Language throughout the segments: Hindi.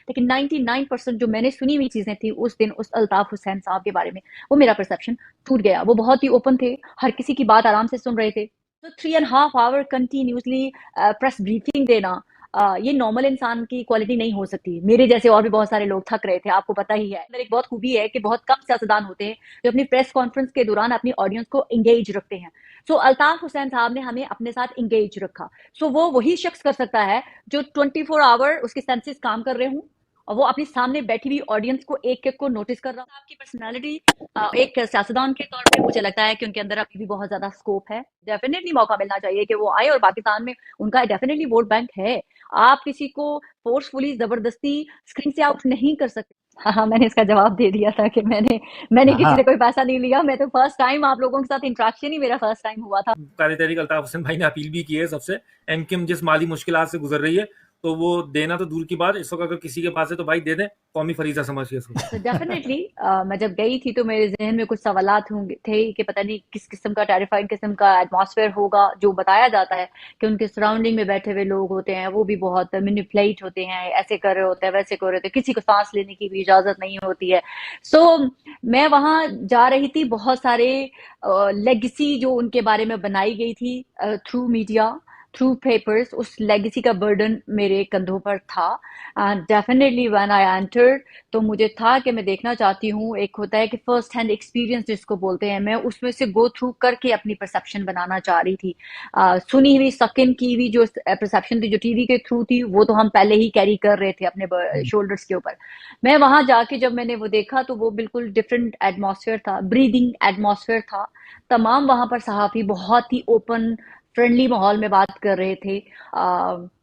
लेकिन 99% जो मैंने सुनी हुई चीजें थी उस दिन उस अल्ताफ हुसैन साहब के बारे में, वो मेरा परसेप्शन टूट गया। वो बहुत ही ओपन थे, हर किसी की बात आराम से सुन रहे थे। तो 3.5 आवर कंटिन्यूसली प्रेस ब्रीफिंग देना, ये नॉर्मल इंसान की क्वालिटी नहीं हो सकती। मेरे जैसे और भी बहुत सारे लोग थक रहे थे, आपको पता ही है। अंदर एक बहुत खूबी है कि बहुत कम सियासतदान होते हैं जो अपनी प्रेस कॉन्फ्रेंस के दौरान अपनी ऑडियंस को एंगेज रखते हैं। सो अल्ताफ हुसैन साहब ने हमें अपने साथ एंगेज रखा। सो वो वही शख्स कर सकता है जो 24 आवर उसके सेंसेस काम कर रहे हूँ और वो अपने सामने बैठी हुई ऑडियंस को एक एक को नोटिस कर रहा है। आपकी पर्सनालिटी एक सियासतदान के तौर पे मुझे लगता है कि उनके अंदर अभी भी बहुत ज्यादा स्कोप है। डेफिनेटली मौका मिलना चाहिए कि वो आए, और पाकिस्तान में उनका डेफिनेटली वोट बैंक है। आप किसी को फोर्सफुली जबरदस्ती स्क्रीन से आउट नहीं कर सकते। हाँ हाँ, मैंने इसका जवाब दे दिया था कि मैंने किसी हाँ, से कोई पैसा नहीं लिया। मैं तो फर्स्ट टाइम आप लोगों के साथ इंटरेक्शन ही मेरा फर्स्ट टाइम हुआ था। कारी तहरीक अल्ताफ हुसैन भाई ने अपील भी की है सबसे। एमक्यूएम जिस माली मुश्किलात से गुजर रही है, तो वो देना तो दूर की बात, इस वक्त अगर किसी के पास है तो भाई दे दें, कौमी फरीजा समझ के इसको। तो डेफिनेटली मैं जब गई थी तो मेरे जहन में कुछ सवालात होंगे थे कि पता नहीं किस किस्म का टेरिफाइंग किस्म का एटमॉस्फेयर होगा। जो बताया जाता है कि उनके सराउंडिंग में बैठे हुए लोग होते हैं वो भी बहुत मैनिपुलेट होते हैं, ऐसे कर रहे होते हैं, वैसे कर रहे होते हैं, किसी को सांस लेने की भी इजाजत नहीं होती है। सो मैं वहां जा रही थी, बहुत सारे लेगेसी जो उनके बारे में बनाई गई थी थ्रू मीडिया, थ्रू पेपर्स, उस लेगेसी का बर्डन मेरे कंधों पर था। डेफिनेटली व्हेन आई एंटर्ड तो मुझे था कि मैं देखना चाहती हूँ, एक होता है कि फर्स्ट हैंड एक्सपीरियंस जिसको बोलते हैं, मैं उसमें से गो थ्रू करके अपनी परसेप्शन बनाना चाह रही थी। सुनी हुई सकिन की हुई जो परसेप्शन थी जो टीवी के थ्रू थी वो तो हम पहले ही कैरी कर रहे थे अपने शोल्डर्स के ऊपर। मैं वहां जाके जब मैंने वो देखा तो वो बिल्कुल डिफरेंट एटमॉस्फेयर था, ब्रीदिंग एटमॉस्फेयर था। तमाम वहां पर सहाफी बहुत ही ओपन फ्रेंडली माहौल में बात कर रहे थे।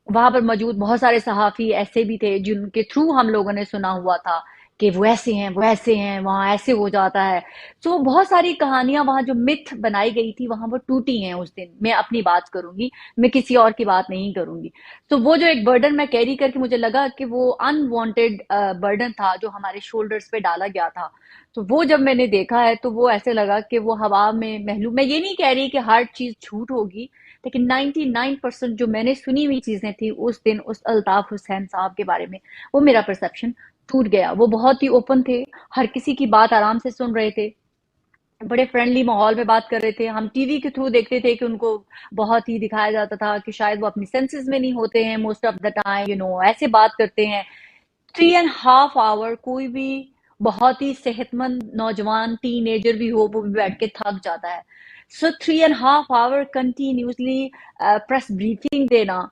वहां पर मौजूद बहुत सारे सहाफी ऐसे भी थे जिनके थ्रू हम लोगों ने सुना हुआ था कि वो ऐसे हैं, वो ऐसे हैं, वहां ऐसे हो जाता है। तो बहुत सारी कहानियां वहां जो मिथ बनाई गई थी वहां वो टूटी हैं उस दिन। मैं अपनी बात करूंगी, मैं किसी और की बात नहीं करूंगी। तो वो जो एक बर्डन मैं कैरी करके, मुझे लगा कि वो अनवांटेड बर्डन था जो हमारे शोल्डर्स पे डाला गया था। तो वो जब मैंने देखा है तो वो ऐसे लगा कि वो हवा में महलूम। मैं ये नहीं कह रही कि हर चीज झूठ होगी, लेकिन 99% जो मैंने सुनी हुई चीजें थी उस दिन उस अल्ताफ हुसैन साहब के बारे में, वो मेरा परसेप्शन टूट गया। वो बहुत ही ओपन थे, हर किसी की बात आराम से सुन रहे थे, बड़े फ्रेंडली माहौल में बात कर रहे थे। हम टीवी के थ्रू देखते थे कि उनको बहुत ही दिखाया जाता था कि शायद वो अपनी सेंसेस में नहीं होते हैं मोस्ट ऑफ द टाइम, ऐसे बात करते हैं। 3.5 आवर कोई भी बहुत ही सेहतमंद नौजवान टीनेजर भी हो वो भी बैठ के थक जाता है। सो 3.5 आवर कंटिन्यूसली प्रेस ब्रीफिंग देना,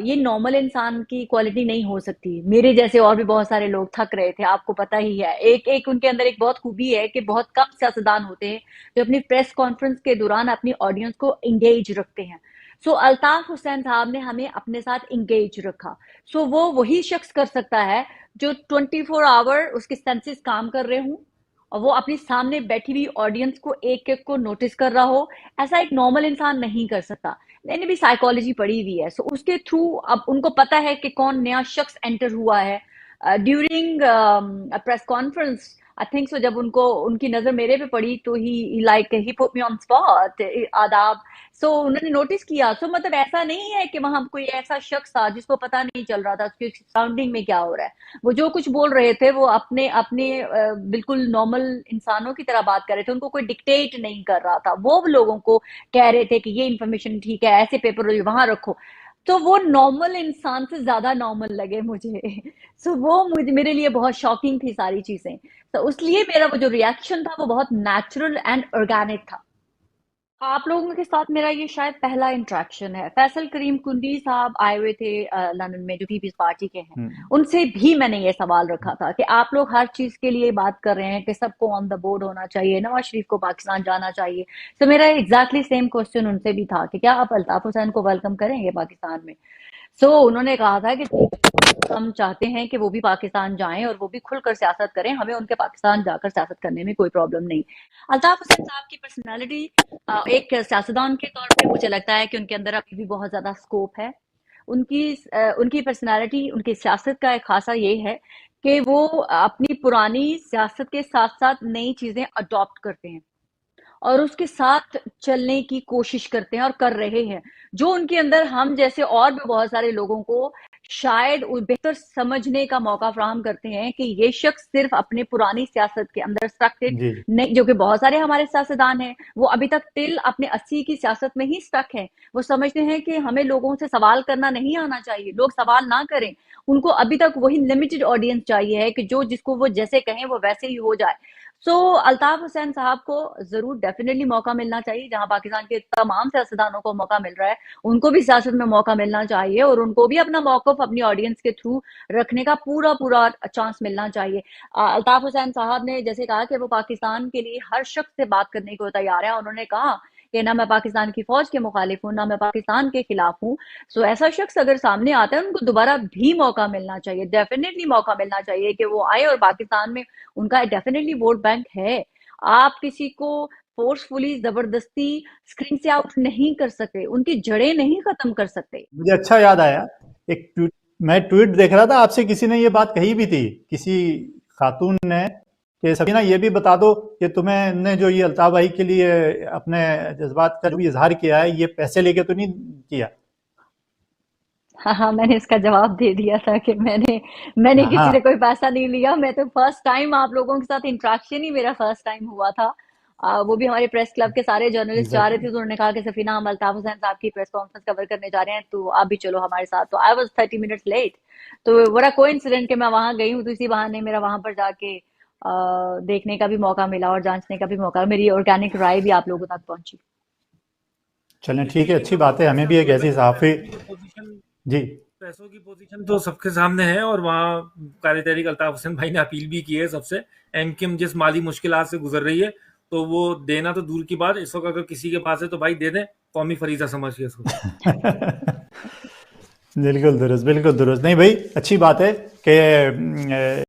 ये नॉर्मल इंसान की क्वालिटी नहीं हो सकती। मेरे जैसे और भी बहुत सारे लोग थक रहे थे, आपको पता ही है। एक एक उनके अंदर एक बहुत खूबी है कि बहुत कम सियासतदान होते हैं जो अपनी प्रेस कॉन्फ्रेंस के दौरान अपनी ऑडियंस को एंगेज रखते हैं। सो अल्ताफ हुसैन साहब ने हमें अपने साथ एंगेज रखा। सो वो वही शख्स कर सकता है जो 24 आवर उसके सेंसेस काम कर रहे हूँ और वो अपने सामने बैठी हुई ऑडियंस को एक एक को नोटिस कर रहा हो। ऐसा एक नॉर्मल इंसान नहीं कर सकता। मैंने भी साइकोलॉजी पढ़ी हुई है, सो उसके थ्रू अब उनको पता है कि कौन नया शख्स एंटर हुआ है during press conference. I think so जब उनको उनकी नजर मेरे पे पड़ी तो ही like he put me on spot, आदाब। सो उन्होंने नोटिस किया। सो मतलब ऐसा नहीं है कि वहां कोई ऐसा शख्स था जिसको पता नहीं चल रहा था उसके सराउंडिंग में क्या हो रहा है। वो जो कुछ बोल रहे थे वो अपने अपने बिल्कुल नॉर्मल इंसानों की तरह बात कर रहे थे, उनको कोई डिक्टेट नहीं कर रहा था। वो लोगों को कह रहे थे कि ये इन्फॉर्मेशन ठीक है, ऐसे पेपर वहां रखो। तो वो नॉर्मल इंसान से ज्यादा नॉर्मल लगे मुझे। सो वो मुझे मेरे लिए बहुत शॉकिंग थी सारी चीजें। तो इसलिए मेरा वो जो रिएक्शन था वो बहुत नेचुरल एंड ऑर्गेनिक था। आप लोगों के साथ मेरा ये शायद पहला इंटरेक्शन है। फैसल करीम कुंडी साहब आए हुए थे लंदन में, जो पीपल्स पार्टी के हैं। हम्म, उनसे भी मैंने ये सवाल रखा था कि आप लोग हर चीज के लिए बात कर रहे हैं कि सबको ऑन द बोर्ड होना चाहिए, नवाज शरीफ को पाकिस्तान जाना चाहिए। तो मेरा एग्जैक्टली सेम क्वेश्चन उनसे भी था कि क्या आप अल्ताफ हुसैन को वेलकम करेंगे पाकिस्तान में। उन्होंने कहा था कि हम चाहते हैं कि वो भी पाकिस्तान जाएं और वो भी खुलकर सियासत करें, हमें उनके पाकिस्तान जाकर सियासत करने में कोई प्रॉब्लम नहीं। अल्ताफ हुसैन साहब की पर्सनालिटी एक सियासतदान के तौर पे मुझे लगता है कि उनके अंदर अभी भी बहुत ज्यादा स्कोप है। उनकी पर्सनालिटी, उनकी सियासत का एक खासा ये है कि वो अपनी पुरानी सियासत के साथ साथ नई चीजें अडॉप्ट करते हैं और उसके साथ चलने की कोशिश करते हैं और कर रहे हैं। जो उनके अंदर हम जैसे और भी बहुत सारे लोगों को शायद बेहतर समझने का मौका फराहम करते हैं कि ये शख्स सिर्फ अपने पुरानी सियासत के अंदर स्टक थे, जी नहीं, जो कि बहुत सारे हमारे सियासतदान हैं वो अभी तक टिल अपने 80 की सियासत में ही स्टक है। वो समझते हैं कि हमें लोगों से सवाल करना नहीं आना चाहिए, लोग सवाल ना करें, उनको अभी तक वही लिमिटेड ऑडियंस चाहिए है कि जो जिसको वो जैसे कहें वो वैसे ही हो जाए। सो अल्ताफ हुसैन साहब को जरूर डेफिनेटली मौका मिलना चाहिए, जहां पाकिस्तान के तमाम सियासतदानों को मौका मिल रहा है उनको भी सियासत में मौका मिलना चाहिए और उनको भी अपना मौकफ अपनी ऑडियंस के थ्रू रखने का पूरा पूरा चांस मिलना चाहिए। अल्ताफ हुसैन साहब ने जैसे कहा कि वो पाकिस्तान के लिए हर शख्स से बात करने को तैयार है। उन्होंने कहा कि ना मैं पाकिस्तान की फौज के मुखालिफ हूँ, ना मैं पाकिस्तान के खिलाफ हूँ। सो ऐसा शख्स अगर सामने आता है उनको दोबारा भी मौका मिलना चाहिए, डेफिनेटली मौका मिलना चाहिए कि वो आए, और पाकिस्तान में उनका डेफिनेटली वोट बैंक है। आप किसी को फोर्सफुली जबरदस्ती स्क्रीन से आउट नहीं कर सकते, उनकी जड़ें नहीं खत्म कर सकते। मुझे अच्छा याद आया, एक ट्वीट, मैं ट्वीट देख रहा था, आपसे किसी ने ये बात कही भी थी, किसी खातून ने, कि सफीना ये भी बता दो कि तुम्हें ने जो ये अल्ताफ भाई के लिए अपने जज्बात का जो इजहार किया है, ये पैसे लेके तो नहीं किया? हाँ हाँ, मैंने इसका जवाब दे दिया था कि मैंने किसी हाँ से कोई पैसा नहीं लिया। मैं तो फर्स्ट टाइम आप लोगों के साथ इंटरेक्शन ही मेरा फर्स्ट टाइम हुआ था। वो भी हमारे प्रेस क्लब के सारे जर्नलिस्ट जा रहे थे, एग्जैक्टली। तो उन्होंने कहा कि सफीना हम अल्ताफ हुसैन साहब की प्रेस कॉन्फ्रेंस कवर करने जा रहे हैं, तो आप भी चलो हमारे साथ। तो आई वॉज 30 मिनट्स लेट। तो बड़ा कोइंसिडेंट कि मैं वहां गई हूँ, तो इसी बहाने मेरा वहां पर जाके देखने का भी मौका मिला और जांचने का भी मौका, मेरी ऑर्गेनिक राय भी आप लोगों तक पहुंची। चलें ठीक है, देखिए अच्छी मतलब बात है, मेरे हमें हिसाब भी से एक तो ऐसी वैसे सहाफ़ी। जी। पैसों की पोजीशन तो सबके सामने है, और वहाँ कारी तहरीक अल्ताफ हुसैन भाई ने अपील भी की है सबसे। एमकिम जिस माली मुश्किलात से गुजर रही है, तो वो देना तो दूर की बात, इस वक्त अगर किसी के पास है तो भाई दे दें, कौमी फरीजा समझ के इसको। बिल्कुल दुरुस्त, बिल्कुल दुरुस्त। नहीं भाई, अच्छी बात है कि